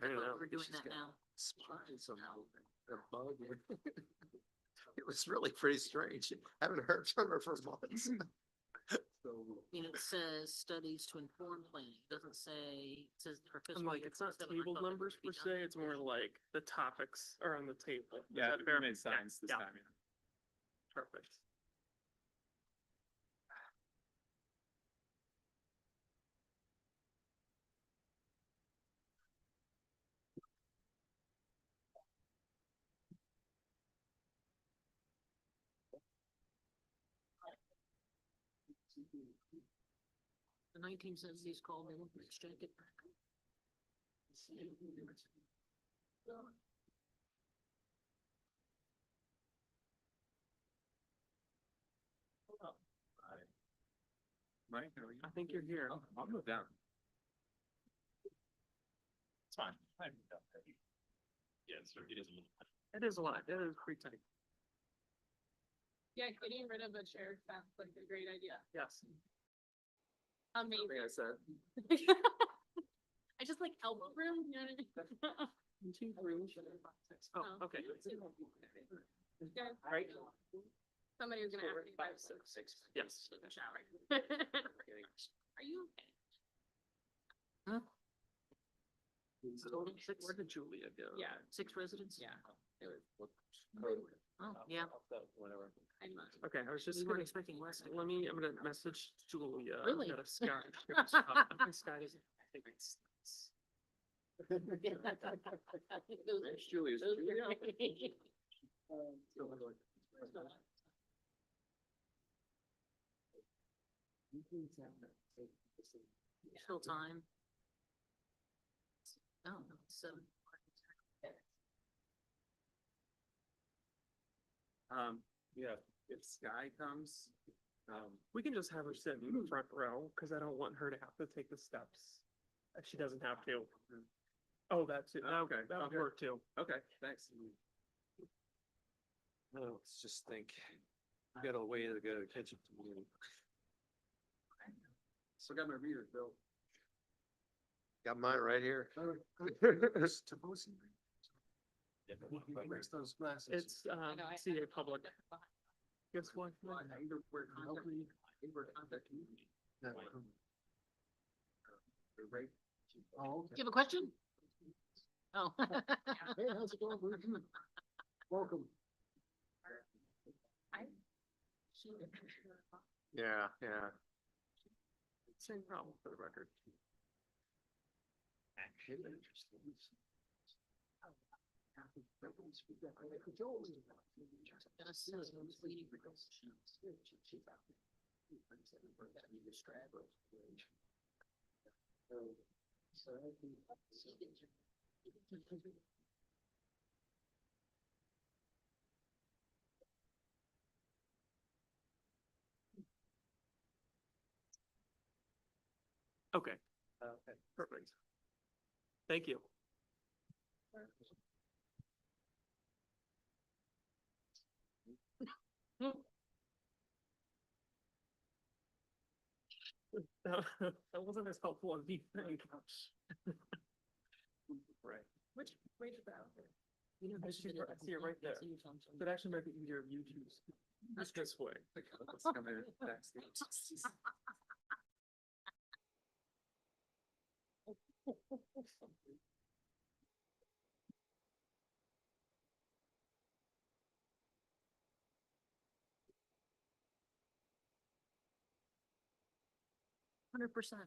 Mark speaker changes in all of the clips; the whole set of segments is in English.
Speaker 1: I don't know.
Speaker 2: We're doing
Speaker 1: She's
Speaker 2: that
Speaker 1: got
Speaker 2: now.
Speaker 1: spies somehow. A bug. It was really pretty strange. Haven't heard from her for months. So,
Speaker 2: It says studies to inform planning. It doesn't say, it says for
Speaker 3: I'm
Speaker 2: fiscal
Speaker 3: like,
Speaker 2: year
Speaker 3: it's not
Speaker 2: 27, I
Speaker 3: table
Speaker 2: thought that
Speaker 3: numbers
Speaker 2: would
Speaker 3: per
Speaker 2: be done.
Speaker 3: se, it's more like the topics are on the table. Is
Speaker 4: Yeah,
Speaker 3: that fair?
Speaker 4: it made sense this
Speaker 3: Yeah,
Speaker 4: time.
Speaker 3: perfect.
Speaker 2: The 1970s called me, let's check it.
Speaker 4: Mike,
Speaker 3: I think you're here.
Speaker 4: I'll move down. It's fine. Yeah, so it is.
Speaker 3: It is a lot, it is pretty tight.
Speaker 5: Yeah, getting rid of a chair sounds like a great idea.
Speaker 3: Yes.
Speaker 5: Amazing.
Speaker 3: Something I said.
Speaker 5: I just like elbow room, you know what I mean?
Speaker 3: 2, 3. Oh, okay.
Speaker 5: Yeah.
Speaker 3: Right.
Speaker 5: Somebody was gonna ask me.
Speaker 3: 5, 6. Yes.
Speaker 5: Take a shower. Are you okay?
Speaker 3: Total 6. Where did Julia go?
Speaker 5: Yeah.
Speaker 2: 6 residents?
Speaker 5: Yeah. It was,
Speaker 2: Oh, yeah.
Speaker 4: Whatever.
Speaker 5: I must.
Speaker 3: Okay, I was just
Speaker 2: We
Speaker 3: gonna,
Speaker 2: weren't expecting less.
Speaker 3: I'm gonna message Julia.
Speaker 2: Really?
Speaker 3: That Scott. Scott is.
Speaker 4: Julia's.
Speaker 2: Still time. Oh, no, 7.
Speaker 4: Yeah, if Sky comes,
Speaker 3: We can just have her sit in the front row, cause I don't want her to have to take the steps. If she doesn't have to. Oh, that's it.
Speaker 4: Oh, okay,
Speaker 3: That would
Speaker 4: okay.
Speaker 3: work too.
Speaker 4: okay, thanks.
Speaker 1: no, let's just think. We got a way to go to catch up to you.
Speaker 4: Still got my reader, Bill.
Speaker 1: Got mine right here.
Speaker 3: It's,
Speaker 5: I know, I-
Speaker 3: CA Public. Guess what?
Speaker 1: No. Oh,
Speaker 2: Do you have a question? Oh.
Speaker 1: Hey, how's it going? Welcome. Yeah, yeah.
Speaker 3: Same problem for the record. Okay, perfect. Thank you. That wasn't as helpful as you think. Right.
Speaker 5: Which way is that?
Speaker 2: You know,
Speaker 3: I
Speaker 2: this
Speaker 3: see
Speaker 2: is
Speaker 3: it- I see it right there. It actually might be easier if you choose. This way.
Speaker 4: Let's come in backstage.
Speaker 2: 100%.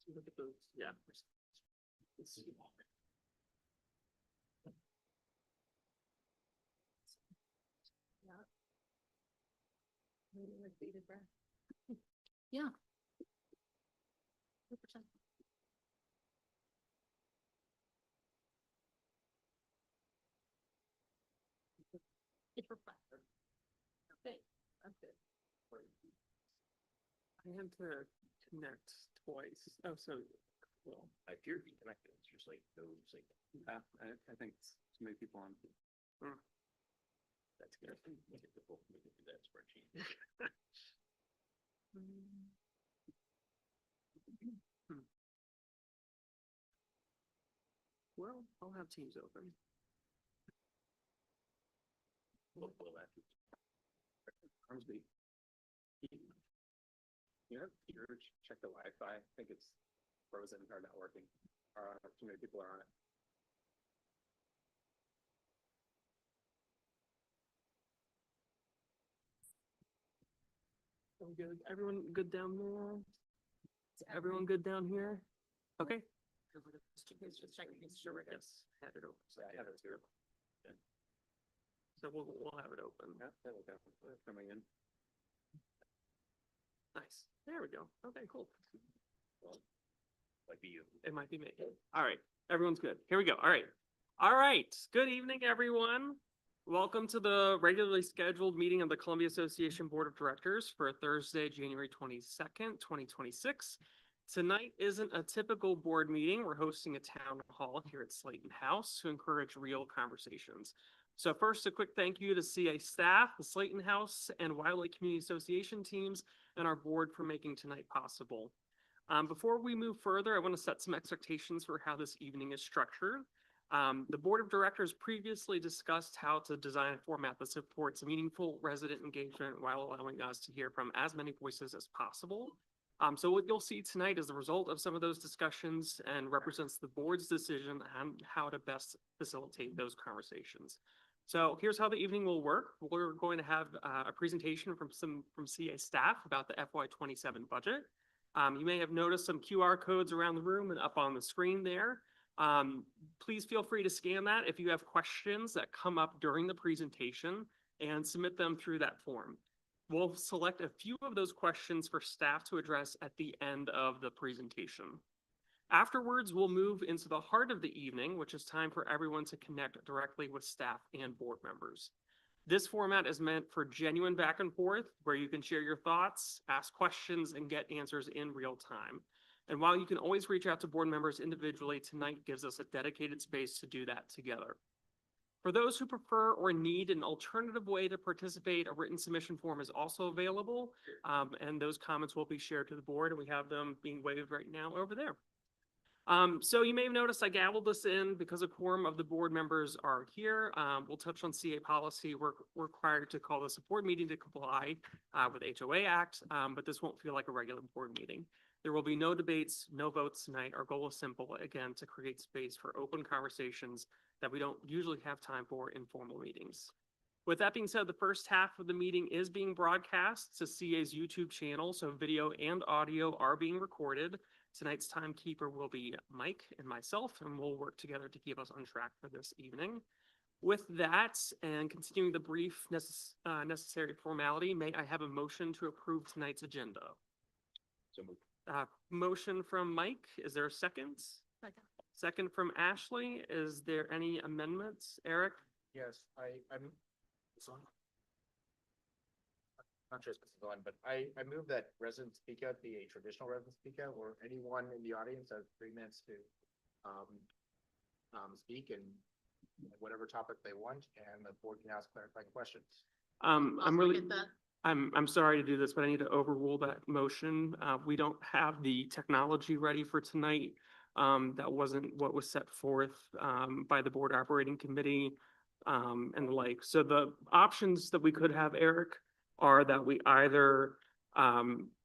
Speaker 3: Look at those, yeah.
Speaker 2: Yeah. 100%. It's reflective. Okay, that's it.
Speaker 3: I had to connect twice. Oh, so, well,
Speaker 4: I appear to be connected, it's just like no signal. I think it's too many people on. That's good. We can do that spreadsheet.
Speaker 3: Well, I'll have Teams open.
Speaker 4: Will that? Armsby. You have Peter check the Wi-Fi. I think it's frozen or not working. Too many people are on it.
Speaker 3: So good. Everyone good down there? Everyone good down here? Okay.
Speaker 2: Just checking, make sure we're good.
Speaker 3: Yes, had it open.
Speaker 4: Yeah, I have it too.
Speaker 3: So we'll have it open.
Speaker 4: Yeah, there we go. They're coming in.
Speaker 3: Nice. There we go. Okay, cool.
Speaker 4: Like you.
Speaker 3: It might be me. All right, everyone's good. Here we go. All right. All right. Good evening, everyone. Welcome to the regularly scheduled meeting of the Columbia Association Board of Directors for Thursday, January 22nd, 2026. Tonight isn't a typical board meeting. We're hosting a town hall here at Slayton House to encourage real conversations. So first, a quick thank you to CA staff, the Slayton House and Wildlife Community Association teams, and our board for making tonight possible. Before we move further, I want to set some expectations for how this evening is structured. The Board of Directors previously discussed how to design a format that supports meaningful resident engagement while allowing us to hear from as many voices as possible. So what you'll see tonight is the result of some of those discussions and represents the board's decision on how to best facilitate those conversations. So here's how the evening will work. We're going to have a presentation from CA staff about the FY27 budget. You may have noticed some QR codes around the room and up on the screen there. Please feel free to scan that if you have questions that come up during the presentation and submit them through that form. We'll select a few of those questions for staff to address at the end of the presentation. Afterwards, we'll move into the heart of the evening, which is time for everyone to connect directly with staff and board members. This format is meant for genuine back and forth, where you can share your thoughts, ask questions, and get answers in real time. And while you can always reach out to board members individually, tonight gives us a dedicated space to do that together. For those who prefer or need an alternative way to participate, a written submission form is also available, and those comments will be shared to the board, and we have them being waived right now over there. So you may have noticed I gabbled this in because a quorum of the board members are here. We'll touch on CA policy. We're required to call this a board meeting to comply with HOA Act, but this won't feel like a regular board meeting. There will be no debates, no votes tonight. Our goal is simple, again, to create space for open conversations that we don't usually have time for in formal meetings. With that being said, the first half of the meeting is being broadcast to CA's YouTube channel, so video and audio are being recorded. Tonight's timekeeper will be Mike and myself, and we'll work together to keep us on track for this evening. With that, and continuing the brief necessary formality, may I have a motion to approve tonight's agenda?
Speaker 4: So moved.
Speaker 3: Motion from Mike. Is there a second?
Speaker 2: Second.
Speaker 3: Second from Ashley. Is there any amendments? Eric?
Speaker 1: Yes, I'm, this one? Not sure specific one, but I move that resident speak out be a traditional resident speak out, or anyone in the audience has 3 minutes to speak and whatever topic they want, and the board can ask clarifying questions.
Speaker 3: I'm really,
Speaker 2: Get that.
Speaker 3: I'm sorry to do this, but I need to overrule that motion. We don't have the technology ready for tonight. That wasn't what was set forth by the board operating committee and the like. So the options that we could have, Eric, are that we either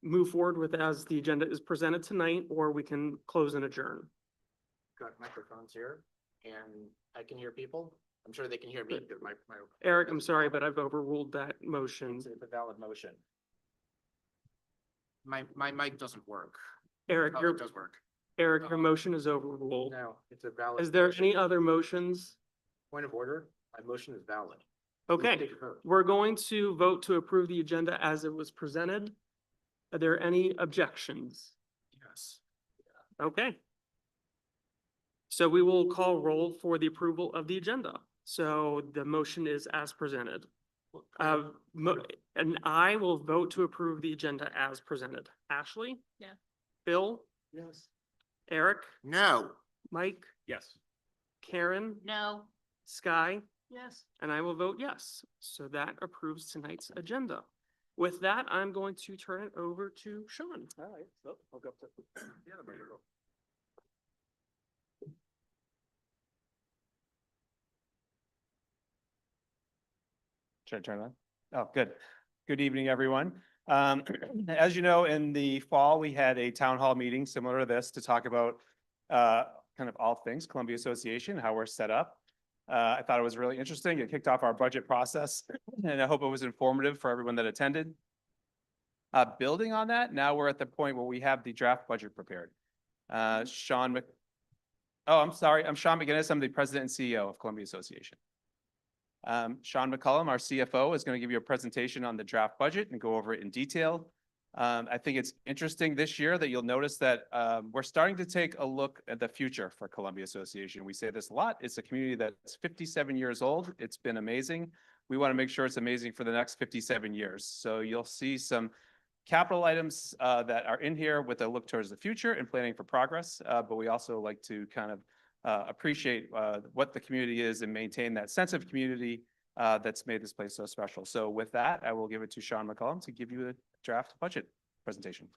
Speaker 3: move forward with as the agenda is presented tonight, or we can close and adjourn.
Speaker 1: Got microphones here, and I can hear people. I'm sure they can hear me. Because my
Speaker 3: Eric, I'm sorry, but I've overruled that motion.
Speaker 1: It's a valid motion. My mic doesn't work.
Speaker 3: Eric,
Speaker 1: Oh, it does work.
Speaker 3: Eric, your motion is overruled.
Speaker 1: No, it's a valid.
Speaker 3: Is there
Speaker 1: motion.
Speaker 3: any other motions?
Speaker 1: Point of order? My motion is valid.
Speaker 3: Okay,
Speaker 1: Please take a vote.
Speaker 3: we're going to vote to approve the agenda as it was presented. Are there any objections?
Speaker 1: Yes.
Speaker 3: Okay. So we will call roll for the approval of the agenda. So the motion is as presented. And I will vote to approve the agenda as presented. Ashley?
Speaker 2: Yeah.
Speaker 3: Bill?
Speaker 1: Yes.
Speaker 3: Eric?
Speaker 1: No.
Speaker 3: Mike?
Speaker 4: Yes.
Speaker 3: Karen?
Speaker 2: No.
Speaker 3: Sky?
Speaker 2: Yes.
Speaker 3: And I will vote yes. So that approves tonight's agenda. With that, I'm going to turn it over to Sean.
Speaker 4: All right. So I'll go up to the other microphone.
Speaker 6: Should I turn it on? Oh, good. Good evening, everyone. As you know, in the fall, we had a town hall meeting similar to this to talk about kind of all things Columbia Association, how we're set up. I thought it was really interesting. It kicked off our budget process, and I hope it was informative for everyone that attended. Building on that, now we're at the point where we have the draft budget prepared. Oh, I'm sorry. I'm Sean McGinnis. I'm the president and CEO of Columbia Association. Sean McCullum, our CFO, is going to give you a presentation on the draft budget and go over it in detail. I think it's interesting this year that you'll notice that we're starting to take a look at the future for Columbia Association. We say this a lot. It's a community that's 57 years old. It's been amazing. We want to make sure it's amazing for the next 57 years. So you'll see some capital items that are in here with a look towards the future and planning for progress. But we also like to kind of appreciate what the community is and maintain that sense of community that's made this place so special. So with that, I will give it to Sean McCullum to give you a draft budget presentation.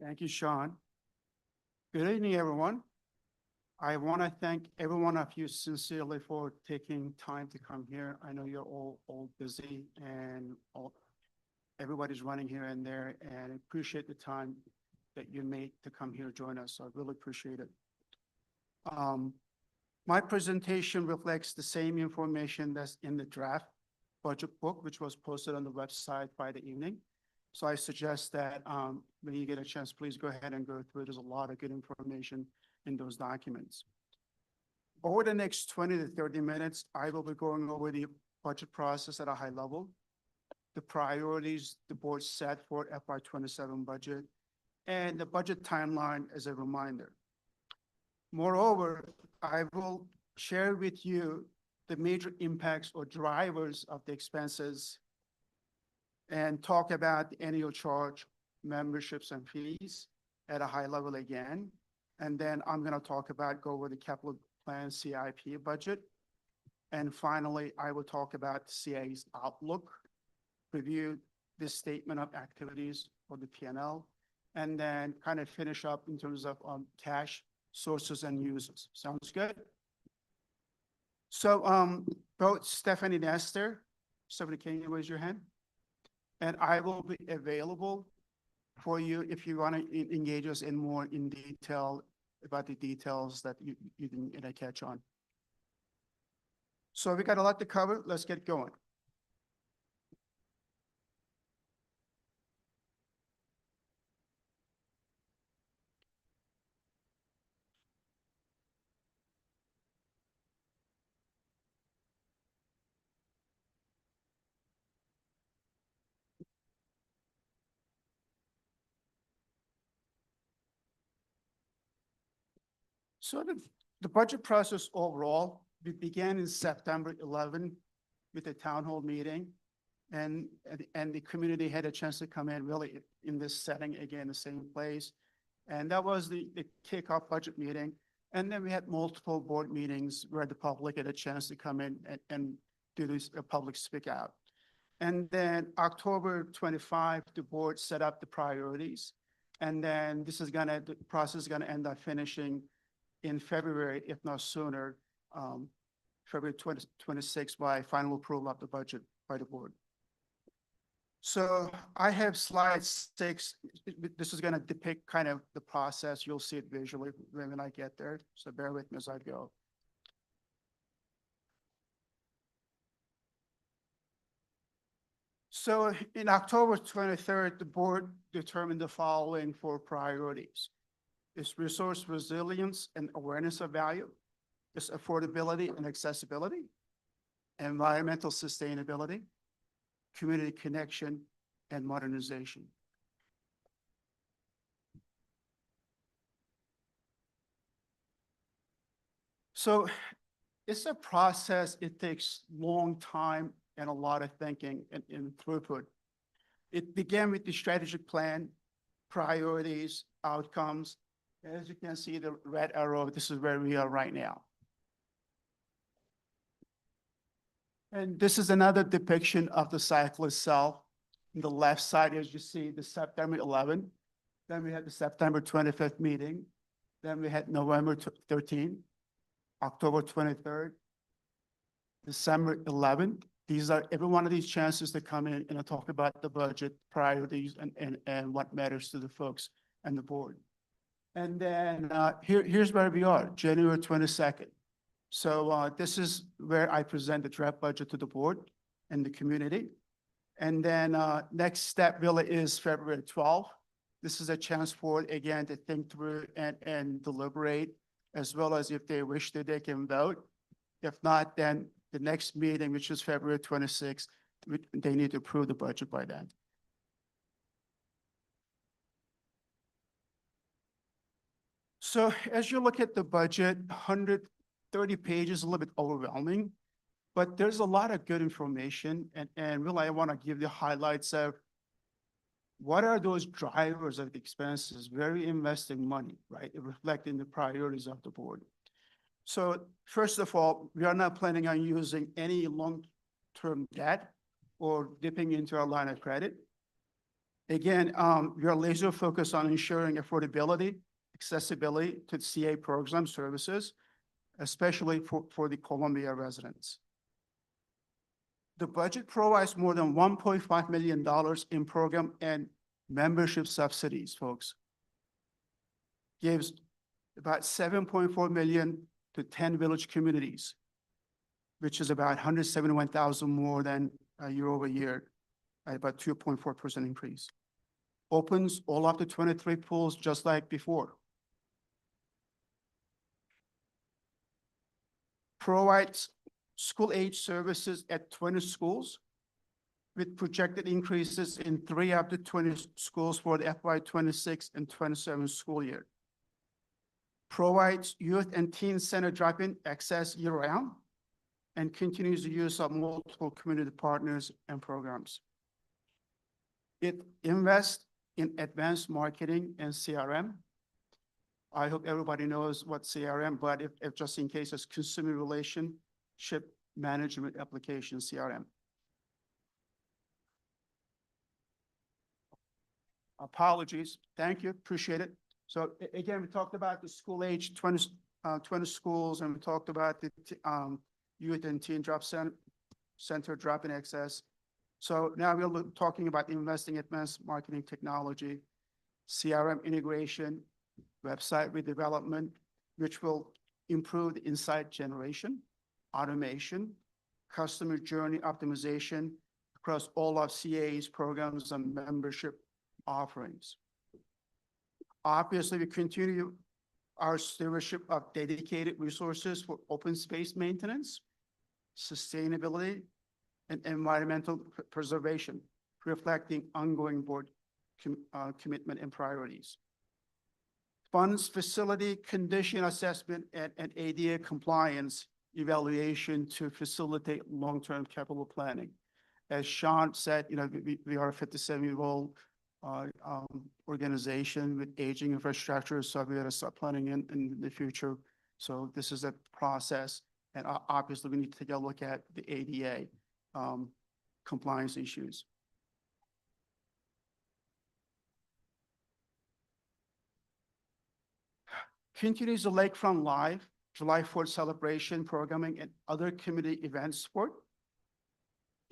Speaker 7: Thank you, Sean. Good evening, everyone. I want to thank every one of you sincerely for taking time to come here. I know you're all busy and everybody's running here and there, and I appreciate the time that you made to come here and join us. So I really appreciate it. My presentation reflects the same information that's in the draft budget book, which was posted on the website by the evening. So I suggest that when you get a chance, please go ahead and go through it. There's a lot of good information in those documents. Over the next 20 to 30 minutes, I will be going over the budget process at a high level, the priorities the board set for FY27 budget, and the budget timeline as a reminder. Moreover, I will share with you the major impacts or drivers of the expenses and talk about the annual charge, memberships and fees at a high level again. And then I'm going to go over the capital plan CIP budget. And finally, I will talk about CA's outlook, review this statement of activities for the P&L, and then kind of finish up in terms of cash sources and uses. Sounds good? So both Stephanie and Esther, Stephanie, can you raise your hand? And I will be available for you if you want to engage us in more in detail about the details that you didn't catch on. So we got a lot to cover. Let's get going. So the budget process overall, we began in September 11 with a town hall meeting, and the community had a chance to come in really in this setting, again, the same place. And that was the kickoff budget meeting. And then we had multiple board meetings where the public had a chance to come in and do this public speak out. And then October 25, the board set up the priorities. And then the process is gonna end up finishing in February, if not sooner, February 26 by final approval of the budget by the board. So I have slide 6. This is going to depict kind of the process. You'll see it visually when I get there. So bear with me as I go. So in October 23rd, the board determined the following 4 priorities. It's resource resilience and awareness of value. It's affordability and accessibility, environmental sustainability, community connection, and modernization. So it's a process. It takes long time and a lot of thinking and throughput. It began with the strategic plan, priorities, outcomes. As you can see, the red arrow, this is where we are right now. And this is another depiction of the cycle itself. On the left side, as you see, the September 11. Then we had the September 25th meeting. Then we had November 13, October 23rd, December 11th. These are every one of these chances to come in and talk about the budget priorities and what matters to the folks and the board. And then here's where we are, January 22nd. So this is where I present the draft budget to the board and the community. And then next step really is February 12th. This is a chance for, again, to think through and deliberate, as well as if they wish to, they can vote. If not, then the next meeting, which is February 26th, they need to approve the budget by then. So as you look at the budget, 130 pages, a little bit overwhelming, but there's a lot of good information. And really, I want to give the highlights of what are those drivers of the expenses, very investing money, right? Reflecting the priorities of the board. So first of all, we are not planning on using any long-term debt or dipping into our line of credit. Again, we are laser focused on ensuring affordability, accessibility to CA program services, especially for the Columbia residents. The budget provides more than $1.5 million in program and membership subsidies, folks. Gives about $7.4 million to 10 village communities, which is about 171,000 more than year over year, at about 2.4% increase. Opens all up to 23 pools just like before. Provides school age services at 20 schools with projected increases in 3 up to 20 schools for the FY26 and 27 school year. Provides youth and teen center drop-in access year-round and continues the use of multiple community partners and programs. It invests in advanced marketing and CRM. I hope everybody knows what CRM, but if just in case, it's consumer relationship management application, CRM. Apologies. Thank you. Appreciate it. So again, we talked about the school age 20 schools, and we talked about the youth and teen center drop-in access. So now we're talking about investing in advanced marketing technology, CRM integration, website redevelopment, which will improve the insight generation, automation, customer journey optimization across all of CA's programs and membership offerings. Obviously, we continue our stewardship of dedicated resources for open space maintenance, sustainability, and environmental preservation, reflecting ongoing board commitment and priorities. Funds facility condition assessment and ADA compliance evaluation to facilitate long-term capital planning. As Sean said, we are a 57-year-old organization with aging infrastructure, so we got to start planning in the future. So this is a process, and obviously we need to take a look at the ADA compliance issues. Continues the Lakefront Live, July 4th celebration programming and other community event support.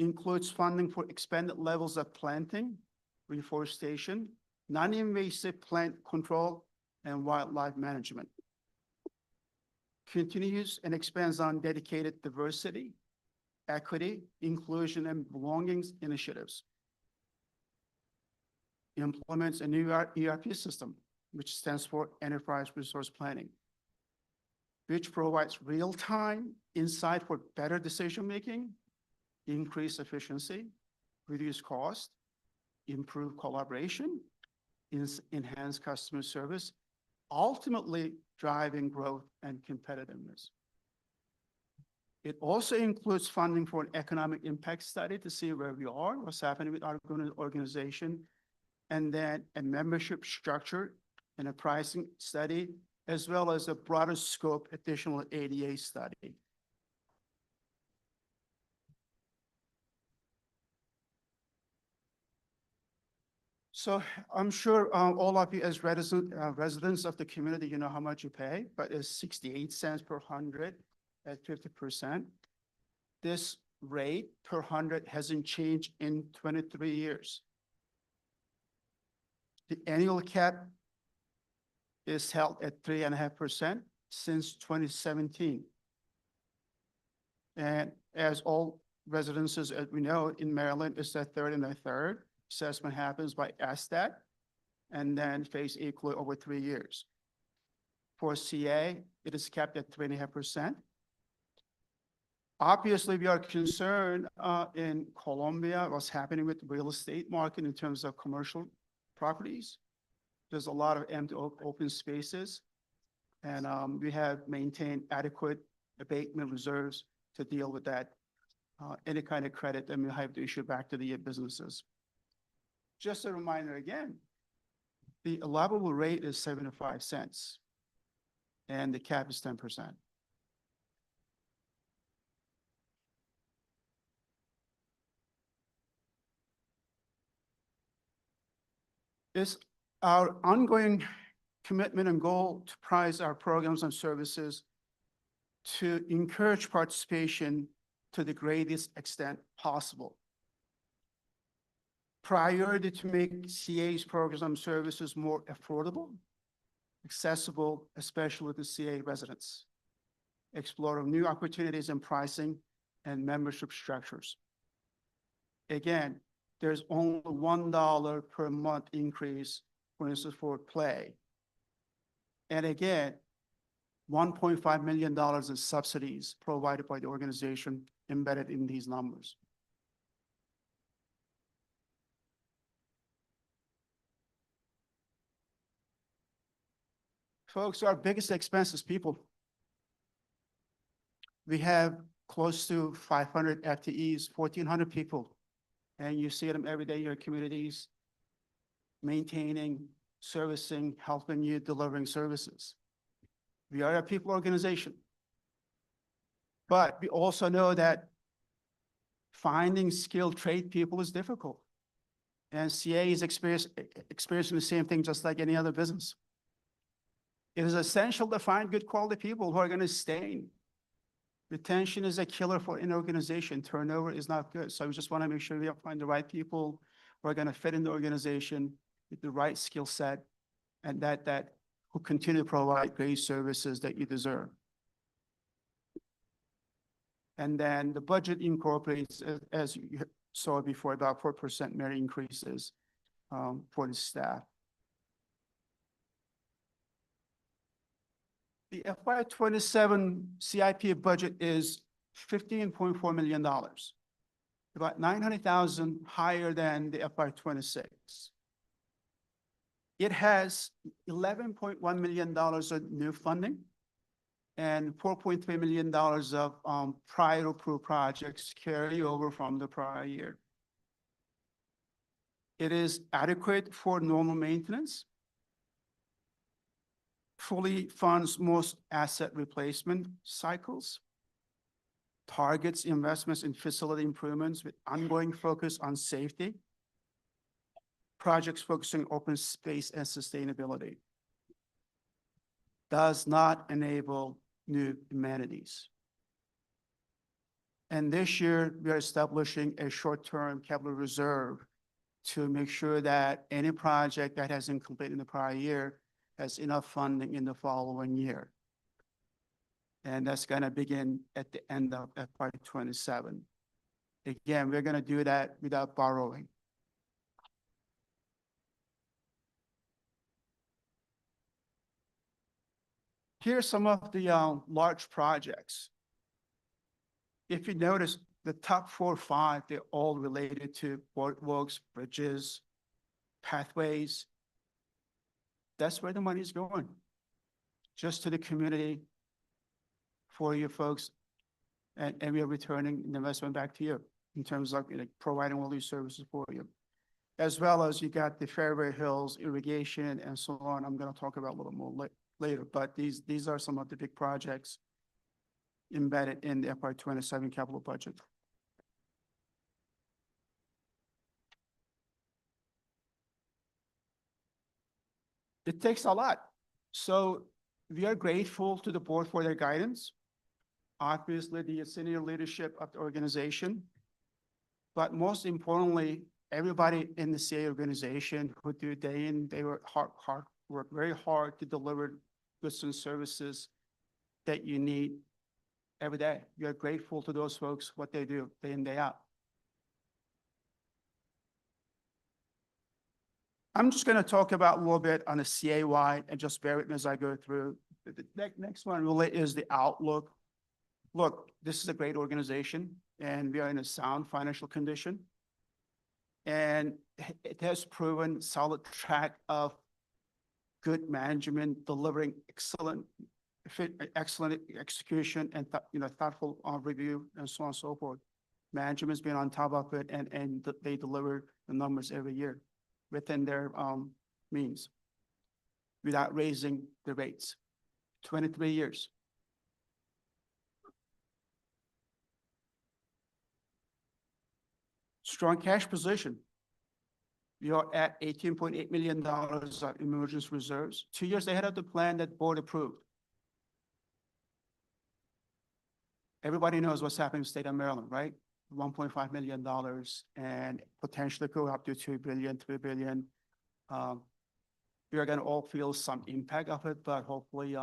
Speaker 7: Includes funding for expanded levels of planting, reforestation, non-invasive plant control, and wildlife management. Continues and expands on dedicated diversity, equity, inclusion, and belongings initiatives. Implements a new ERP system, which stands for Enterprise Resource Planning, which provides real-time insight for better decision-making, increase efficiency, reduce cost, improve collaboration, enhance customer service, ultimately driving growth and competitiveness. It also includes funding for an economic impact study to see where we are, what's happening with our organization, and then a membership structure and a pricing study, as well as a broader scope additional ADA study. So I'm sure all of you as residents of the community, you know how much you pay, but it's 68 cents per hundred at 50%. This rate per hundred hasn't changed in 23 years. The annual cap is held at 3.5% since 2017. And as all residences, as we know, in Maryland, it's a third and a third. Assessment happens by SSTAT and then phased equally over 3 years. For CA, it is capped at 3.5%. Obviously, we are concerned in Colombia, what's happening with the real estate market in terms of commercial properties. There's a lot of empty open spaces. And we have maintained adequate abatement reserves to deal with that. Any kind of credit that we have to issue back to the businesses. Just a reminder again, the allowable rate is 75 cents and the cap is 10%. It's our ongoing commitment and goal to price our programs and services to encourage participation to the greatest extent possible. Priority to make CA's programs and services more affordable, accessible, especially to CA residents. Explore new opportunities in pricing and membership structures. Again, there's only $1 per month increase, for instance, for play. And again, $1.5 million in subsidies provided by the organization embedded in these numbers. Folks, our biggest expense is people. We have close to 500 FTEs, 1,400 people, and you see them every day in your communities, maintaining, servicing, helping you, delivering services. We are a people organization. But we also know that finding skilled trade people is difficult. And CA is experiencing the same thing just like any other business. It is essential to find good quality people who are going to stay. Retention is a killer for an organization. Turnover is not good. So we just want to make sure we find the right people who are going to fit in the organization with the right skill set and that who continue to provide great services that you deserve. And then the budget incorporates, as you saw before, about 4% merit increases for the staff. The FY27 CIP budget is $15.4 million, about $900,000 higher than the FY26. It has $11.1 million of new funding and $4.3 million of prior approved projects carry over from the prior year. It is adequate for normal maintenance, fully funds most asset replacement cycles, targets investments in facility improvements with ongoing focus on safety, projects focusing open space and sustainability, does not enable new amenities. And this year, we are establishing a short-term capital reserve to make sure that any project that hasn't completed in the prior year has enough funding in the following year. And that's going to begin at the end of FY27. Again, we're going to do that without borrowing. Here's some of the large projects. If you notice, the top 4 or 5, they're all related to boardwalks, bridges, pathways. That's where the money is going, just to the community for you folks, and we are returning the investment back to you in terms of providing all these services for you. As well as you got the Fairway Hills irrigation and so on. I'm going to talk about a little more later, but these are some of the big projects embedded in the FY27 capital budget. It takes a lot. So we are grateful to the board for their guidance. Obviously, the senior leadership of the organization. But most importantly, everybody in the CA organization who do day in, day work very hard to deliver goods and services that you need every day. We are grateful to those folks, what they do day in, day out. I'm just going to talk about a little bit on the CA-wide and just bear with me as I go through. The next one really is the outlook. Look, this is a great organization and we are in a sound financial condition. And it has proven solid track of good management, delivering excellent execution and thoughtful review and so on and so forth. Management's been on top of it and they deliver the numbers every year within their means without raising the rates. 23 years. Strong cash position. We are at $18.8 million of emergency reserves, 2 years ahead of the plan that board approved. Everybody knows what's happening in the state of Maryland, right? $1.5 million and potentially go up to 2 billion, 3 billion. We are going to all feel some impact of it, but hopefully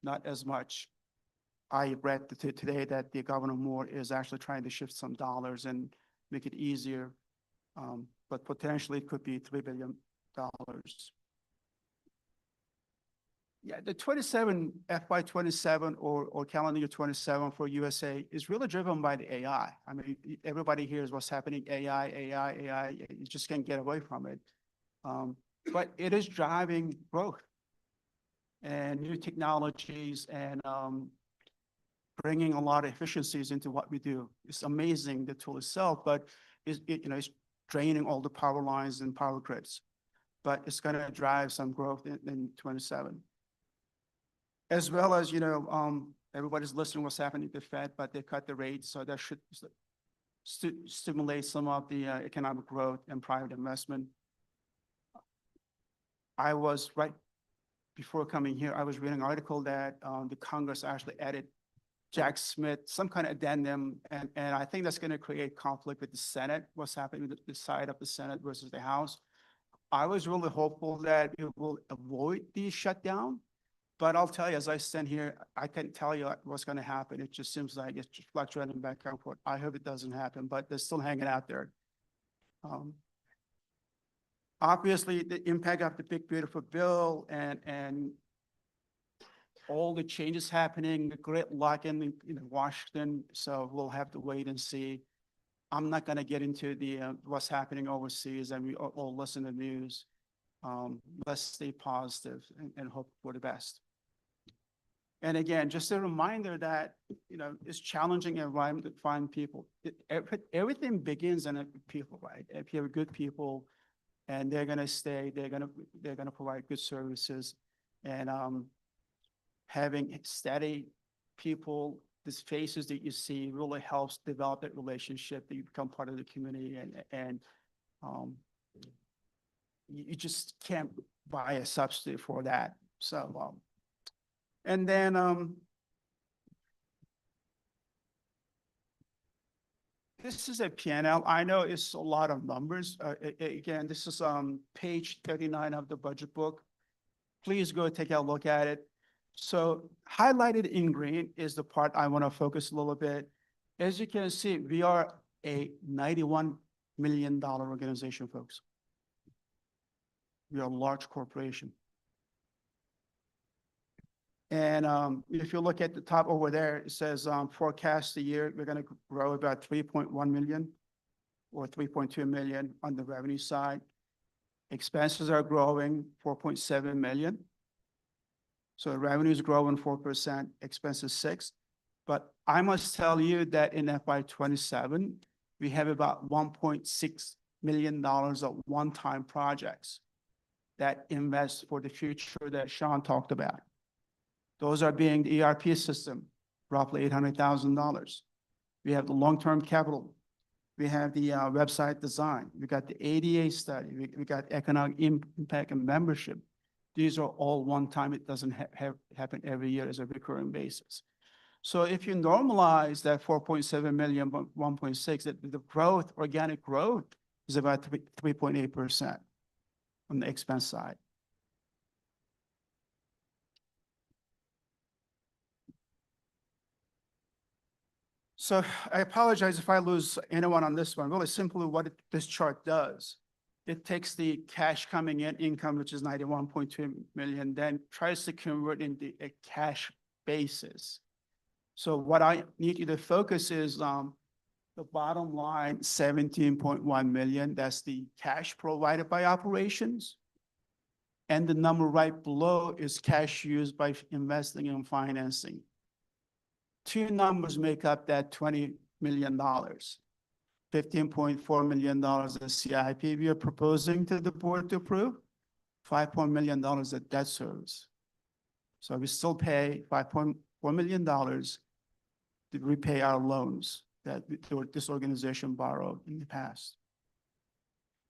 Speaker 7: not as much. I read today that the Governor Moore is actually trying to shift some dollars and make it easier, but potentially it could be $3 billion. Yeah, the FY27 or calendar year 27 for USA is really driven by the AI. I mean, everybody hears what's happening, AI, you just can't get away from it. But it is driving growth and new technologies and bringing a lot of efficiencies into what we do. It's amazing, the tool itself, but it's draining all the power lines and power grids. But it's going to drive some growth in 27. As well as, everybody's listening what's happening to the Fed, but they cut the rates, so that should stimulate some of the economic growth and private investment. I was right before coming here, I was reading an article that the Congress actually added Jack Smith, some kind of addendum, and I think that's going to create conflict with the Senate, what's happening with the side of the Senate versus the House. I was really hopeful that it will avoid the shutdown. But I'll tell you, as I stand here, I can't tell you what's going to happen. It just seems like it's just fluctuating back and forth. I hope it doesn't happen, but they're still hanging out there. Obviously, the impact of the big, beautiful bill and all the changes happening, the great luck in Washington. So we'll have to wait and see. I'm not going to get into the what's happening overseas. I mean, all listen to the news. Let's stay positive and hope for the best. And again, just a reminder that, it's challenging environment to find people. Everything begins in people, right? If you have good people and they're going to stay, they're going to provide good services, and having steady people, these faces that you see really helps develop that relationship, that you become part of the community, and you just can't buy a substitute for that. So, and then this is a P&L. I know it's a lot of numbers. Again, this is page 39 of the budget book. Please go take a look at it. So highlighted in green is the part I want to focus a little bit. As you can see, we are a $91 million organization, folks. We are a large corporation. And if you look at the top over there, it says forecast the year, we're going to grow about 3.1 million or 3.2 million on the revenue side. Expenses are growing 4.7 million. So revenue is growing 4%, expenses 6%. But I must tell you that in FY27, we have about $1.6 million of one-time projects that invest for the future that Sean talked about. Those are being the ERP system, roughly $800,000. We have the long-term capital. We have the website design. We got the ADA study. We got economic impact and membership. These are all one time. It doesn't happen every year as a recurring basis. So if you normalize that 4.7 million, 1.6, the growth, organic growth is about 3.8% on the expense side. So I apologize if I lose anyone on this one. Really simply what this chart does, it takes the cash coming in income, which is 91.2 million, then tries to convert into a cash basis. So what I need you to focus is the bottom line, 17.1 million. That's the cash provided by operations. And the number right below is cash used by investing and financing. Two numbers make up that $20 million. $15.4 million of CIP we are proposing to the board to approve, $5 million of debt service. So we still pay $5.4 million to repay our loans that this organization borrowed in the past.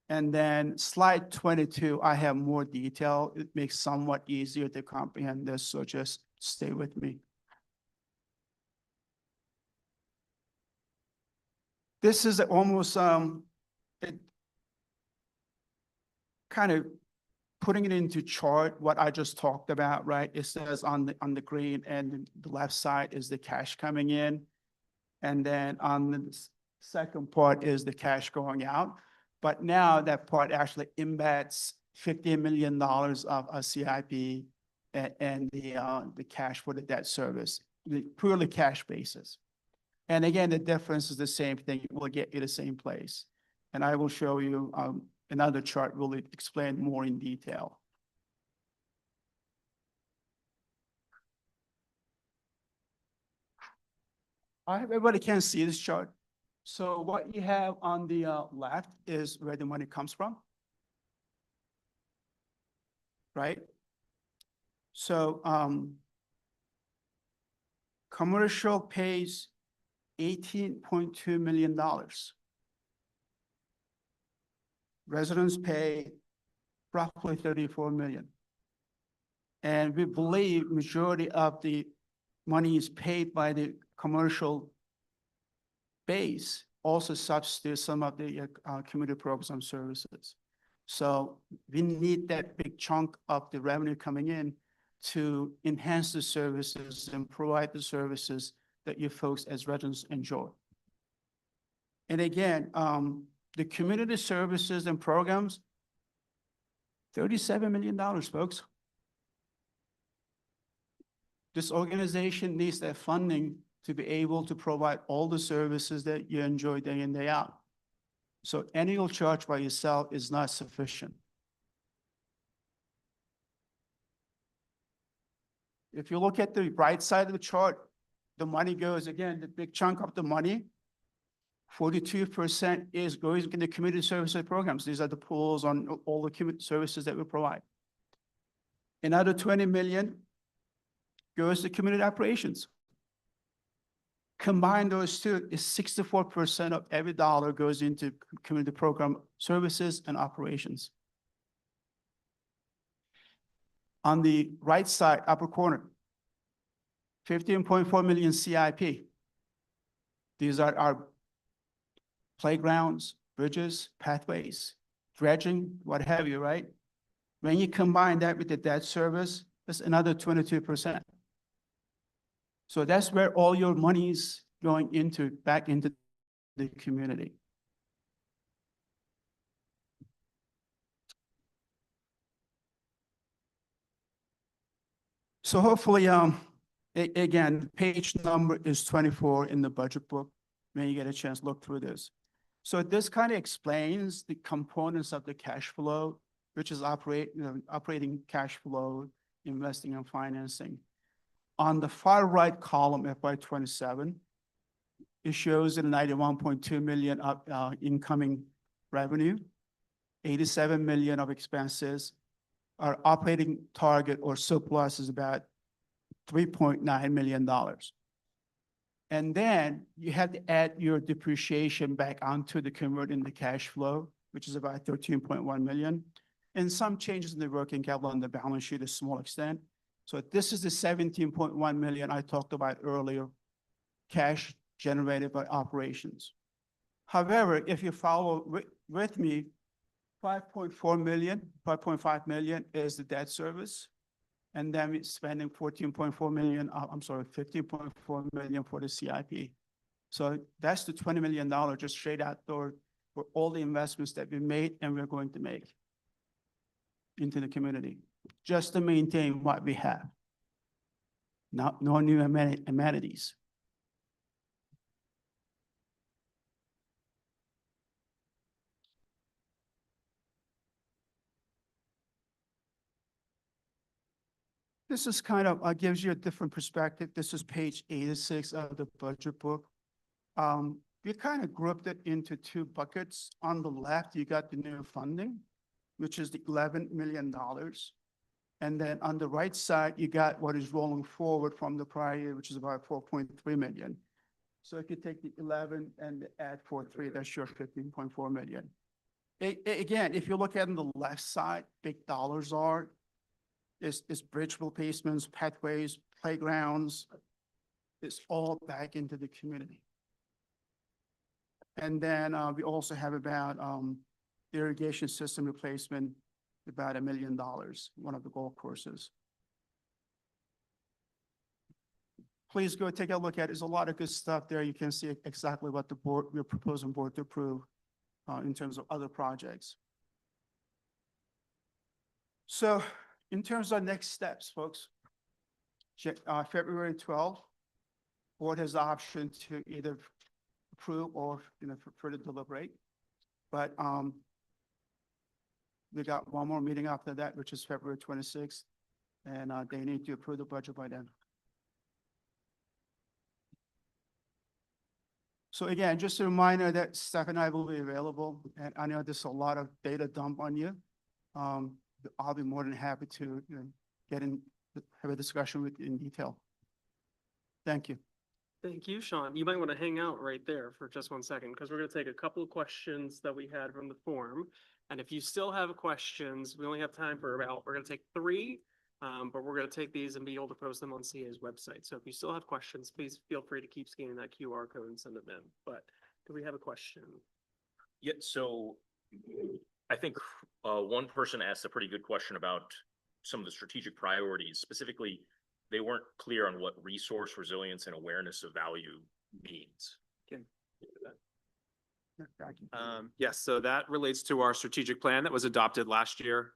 Speaker 7: And then slide 22, I have more detail. It makes somewhat easier to comprehend this, so just stay with me. This is almost it kind of putting it into chart what I just talked about, right? It says on the green and the left side is the cash coming in, and then on the second part is the cash going out. But now that part actually embeds $50 million of a CIP and the cash for the debt service, the purely cash basis. And again, the difference is the same thing. It will get you the same place. And I will show you another chart will explain more in detail. I hope everybody can see this chart. So what you have on the left is where the money comes from, right? So commercial pays $18.2 million. Residents pay roughly 34 million. And we believe majority of the money is paid by the commercial base, also substitutes some of the community program services. So we need that big chunk of the revenue coming in to enhance the services and provide the services that you folks as residents enjoy. And again, the community services and programs, $37 million, folks. This organization needs that funding to be able to provide all the services that you enjoy day in, day out. So annual charge by yourself is not sufficient. If you look at the right side of the chart, the money goes, again, the big chunk of the money, 42% is going in the community services programs. These are the pools on all the community services that we provide. Another 20 million goes to community operations. Combine those two, is 64% of every dollar goes into community program services and operations. On the right side, upper corner, 15.4 million CIP. These are our playgrounds, bridges, pathways, dredging, what have you, right? When you combine that with the debt service, that's another 22%. So that's where all your money is going into, back into the community. So hopefully, again, page number is 24 in the budget book. When you get a chance, look through this. So this kind of explains the components of the cash flow, which is operating cash flow, investing and financing. On the far right column, FY27, it shows that 91.2 million of incoming revenue, 87 million of expenses. Our operating target or surplus is about $3.9 million. And then you have to add your depreciation back onto the converting the cash flow, which is about 13.1 million. and some changes in the working capital on the balance sheet to a small extent. So this is the 17.1 million I talked about earlier, cash generated by operations. However, if you follow with me, 5.4 million, 5.5 million is the debt service. And then we're spending 14.4 million, I'm sorry, 15.4 million for the CIP. So that's the $20 million just straight out door for all the investments that we made and we're going to make into the community, just to maintain what we have. No new amenities. This is kind of, gives you a different perspective. This is page 86 of the budget book. We kind of grouped it into two buckets. On the left, you got the new funding, which is the $11 million. And then on the right side, you got what is rolling forward from the prior year, which is about 4.3 million. So if you take the 11 and add 4.3, that's your 15.4 million. Again, if you look at on the left side, big dollars are, is bridge replacements, pathways, playgrounds. It's all back into the community. And then we also have about irrigation system replacement, about $1 million, one of the golf courses. Please go take a look at it. There's a lot of good stuff there. You can see exactly what the board, we're proposing board to approve in terms of other projects. So in terms of next steps, folks, February 12th, board has the option to either approve or, further deliberate. But we got one more meeting after that, which is February 26th, and they need to approve the budget by then. So again, just a reminder that Steph and I will be available, and I know there's a lot of data dump on you. I'll be more than happy to have a discussion with you in detail. Thank you.
Speaker 3: Thank you, Sean. You might want to hang out right there for just 1 second, because we're going to take a couple of questions that we had from the forum. And if you still have questions, we only have time for we're going to take 3, but we're going to take these and be able to post them on CA's website. So if you still have questions, please feel free to keep scanning that QR code and send them in. But do we have a question?
Speaker 8: Yeah, so I think one person asked a pretty good question about some of the strategic priorities. Specifically, they weren't clear on what resource resilience and awareness of value means.
Speaker 6: Yes, so that relates to our strategic plan that was adopted last year.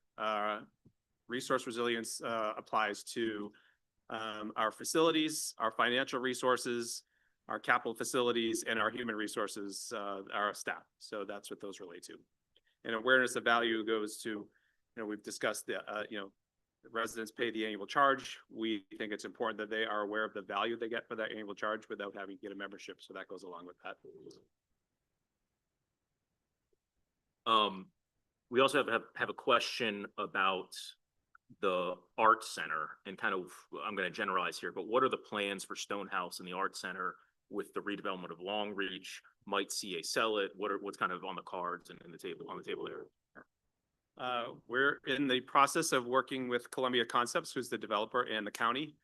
Speaker 6: Resource resilience applies to our facilities, our financial resources, our capital facilities, and our human resources, our staff. So that's what those relate to. And awareness of value goes to, we've discussed the, residents pay the annual charge. We think it's important that they are aware of the value they get for that annual charge without having to get a membership. So that goes along with that.
Speaker 8: We also have a question about the art center and kind of, I'm going to generalize here, but what are the plans for Stonehouse and the art center with the redevelopment of Long Reach? Might CA sell it? What's kind of on the cards and on the table there?
Speaker 6: We're in the process of working with Columbia Concepts, who's the developer, and the county,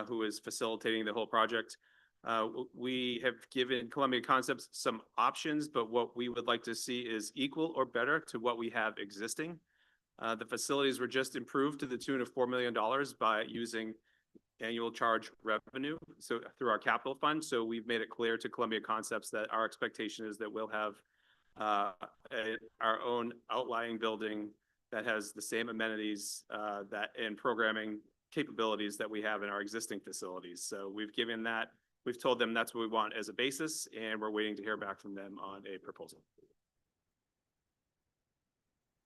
Speaker 6: who is facilitating the whole project. We have given Columbia Concepts some options, but what we would like to see is equal or better to what we have existing. The facilities were just improved to the tune of $4 million by using annual charge revenue, so through our capital fund. So we've made it clear to Columbia Concepts that our expectation is that we'll have our own outlying building that has the same amenities and programming capabilities that we have in our existing facilities. So we've told them that's what we want as a basis, and we're waiting to hear back from them on a proposal.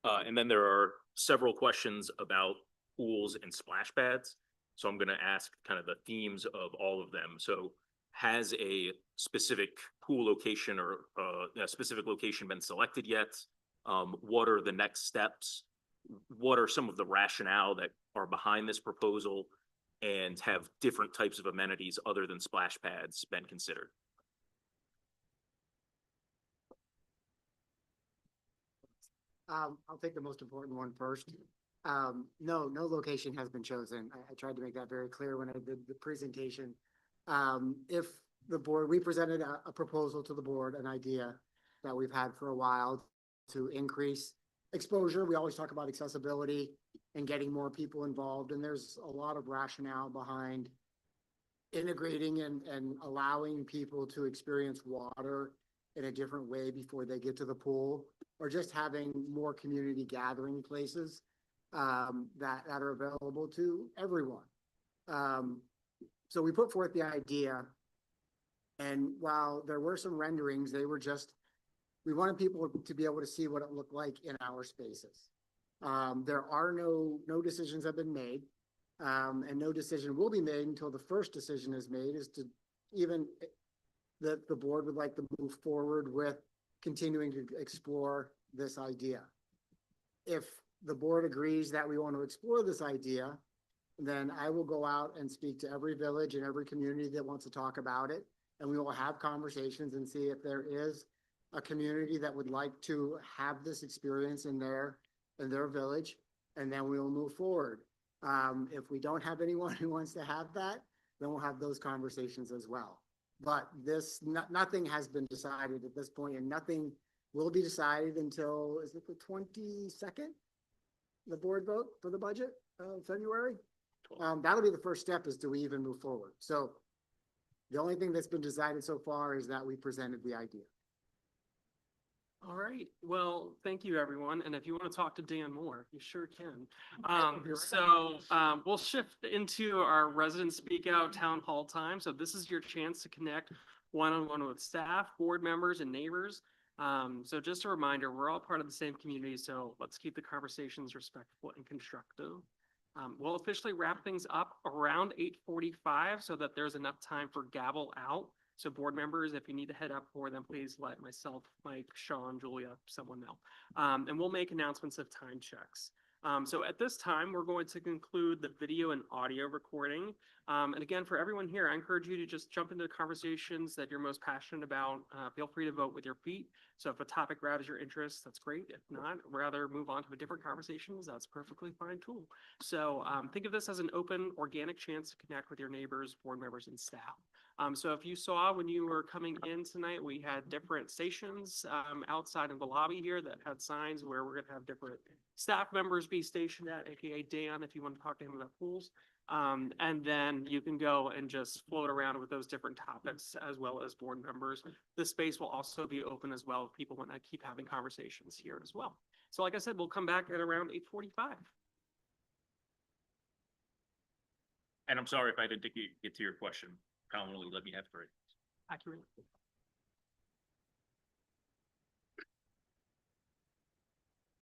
Speaker 8: And then there are several questions about pools and splash pads. So I'm going to ask kind of the themes of all of them. So has a specific pool location or a specific location been selected yet? What are the next steps? What are some of the rationale that are behind this proposal? And have different types of amenities other than splash pads been considered?
Speaker 9: I'll take the most important one first. No location has been chosen. I tried to make that very clear when I did the presentation. If the board, we presented a proposal to the board, an idea that we've had for a while to increase exposure. We always talk about accessibility and getting more people involved, and there's a lot of rationale behind integrating and allowing people to experience water in a different way before they get to the pool, or just having more community gathering places that are available to everyone. So we put forth the idea, and while there were some renderings, they were just, we wanted people to be able to see what it looked like in our spaces. There are no decisions have been made, and no decision will be made until the first decision is made, is to even that the board would like to move forward with continuing to explore this idea. If the board agrees that we want to explore this idea, then I will go out and speak to every village and every community that wants to talk about it. And we will have conversations and see if there is a community that would like to have this experience in their village, and then we will move forward. If we don't have anyone who wants to have that, then we'll have those conversations as well. But nothing has been decided at this point, and nothing will be decided until, is it the 22nd? The board vote for the budget, February? That'll be the first step, is do we even move forward? So the only thing that's been decided so far is that we presented the idea.
Speaker 3: All right, well, thank you, everyone. And if you want to talk to Dan more, you sure can. We'll shift into our resident speak out town hall time. So this is your chance to connect one-on-one with staff, board members, and neighbors. So just a reminder, we're all part of the same community, so let's keep the conversations respectful and constructive. We'll officially wrap things up around 8:45 so that there's enough time for gavel out. So board members, if you need to head up for them, please let myself, Mike, Sean, Julia, someone know. And we'll make announcements of time checks. So at this time, we're going to conclude the video and audio recording. And again, for everyone here, I encourage you to just jump into the conversations that you're most passionate about. Feel free to vote with your feet. So if a topic grabs your interest, that's great. If not, rather move on to a different conversations, that's perfectly fine too. So think of this as an open, organic chance to connect with your neighbors, board members, and staff. So if you saw when you were coming in tonight, we had different stations outside of the lobby here that had signs where we're going to have different staff members be stationed at, aka Dan, if you want to talk to him about pools. And then you can go and just float around with those different topics as well as board members. The space will also be open as well if people want to keep having conversations here as well. So like I said, we'll come back at around 8:45.
Speaker 8: And I'm sorry if I didn't get to your question. Colin, let me have 3.
Speaker 3: Accurate.